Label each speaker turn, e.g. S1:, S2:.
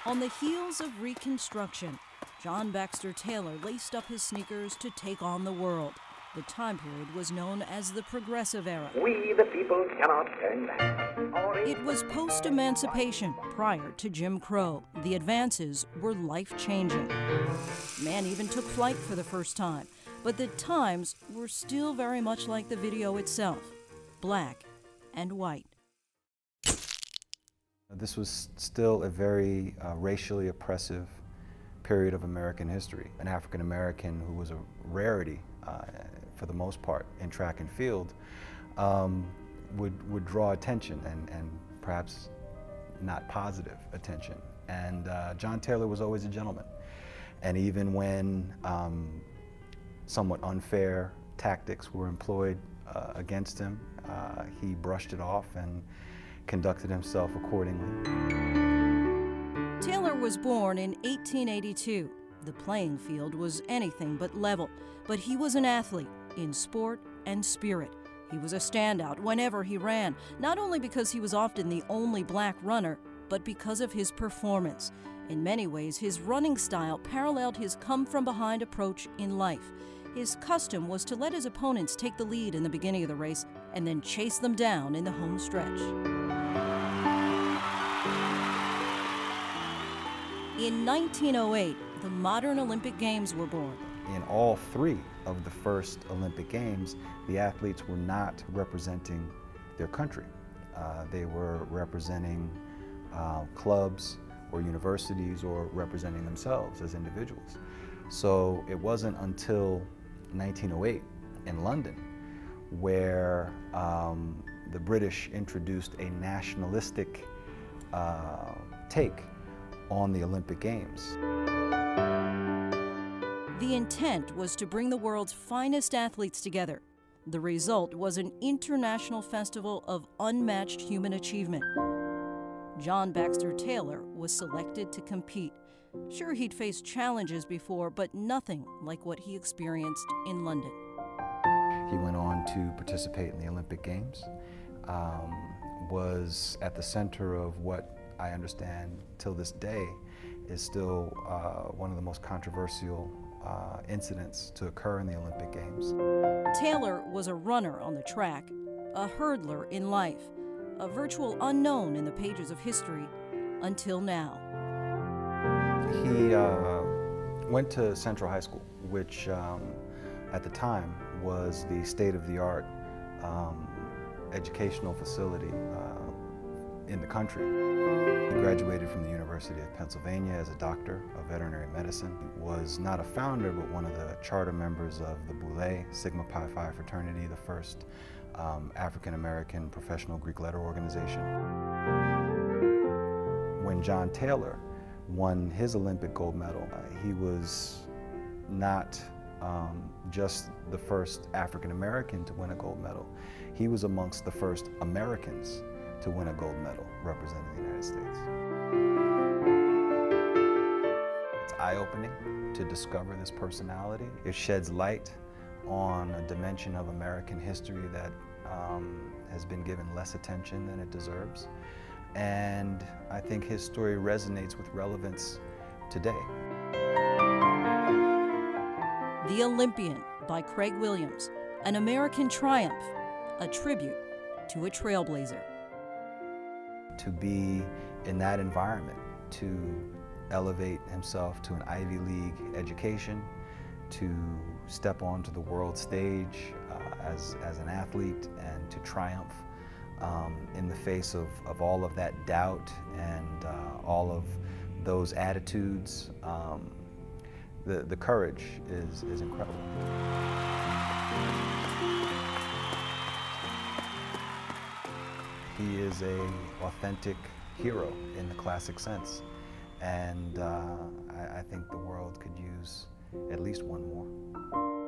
S1: On the heels of Reconstruction, John Baxter Taylor laced up his sneakers to take on the world. The time period was known as the Progressive Era.
S2: We, the people, cannot turn back.
S1: It was post-emancipation, prior to Jim Crow. The advances were life-changing. Man even took flight for the first time. But the times were still very much like the video itself, black and white.
S3: This was still a very racially oppressive period of American history. An African American who was a rarity for the most part in track and field would draw attention and perhaps not positive attention. And John Taylor was always a gentleman. And even when somewhat unfair tactics were employed against him, he brushed it off and conducted himself accordingly.
S1: Taylor was born in 1882. The playing field was anything but level, but he was an athlete in sport and spirit. He was a standout whenever he ran, not only because he was often the only black runner, but because of his performance. In many ways, his running style paralleled his come-from-behind approach in life. His custom was to let his opponents take the lead in the beginning of the race and then chase them down in the home stretch. In 1908, the modern Olympic Games were born.
S3: In all three of the first Olympic Games, the athletes were not representing their country. They were representing clubs or universities or representing themselves as individuals. So it wasn't until 1908 in London where the British introduced a nationalistic take on the Olympic Games.
S1: The intent was to bring the world's finest athletes together. The result was an international festival of unmatched human achievement. John Baxter Taylor was selected to compete. Sure, he'd faced challenges before, but nothing like what he experienced in London.
S3: He went on to participate in the Olympic Games, was at the center of what I understand till this day is still one of the most controversial incidents to occur in the Olympic Games.
S1: Taylor was a runner on the track, a hurdler in life, a virtual unknown in the pages of history until now.
S3: He went to Central High School, which at the time was the state-of-the-art educational facility in the country. He graduated from the University of Pennsylvania as a doctor of veterinary medicine. He was not a founder, but one of the charter members of the Boule Sigma Pi Phi fraternity, the first African-American professional Greek letter organization. When John Taylor won his Olympic gold medal, he was not just the first African-American to win a gold medal. He was amongst the first Americans to win a gold medal representing the United States. It's eye-opening to discover this personality. It sheds light on a dimension of American history that has been given less attention than it deserves. And I think his story resonates with relevance today.
S1: The Olympian by Craig Williams, an American triumph, a tribute to a trailblazer.
S3: To be in that environment, to elevate himself to an Ivy League education, to step onto the world stage as an athlete and to triumph in the face of all of that doubt and all of those attitudes. The courage is incredible. He is an authentic hero in the classic sense, and I think the world could use at least one more.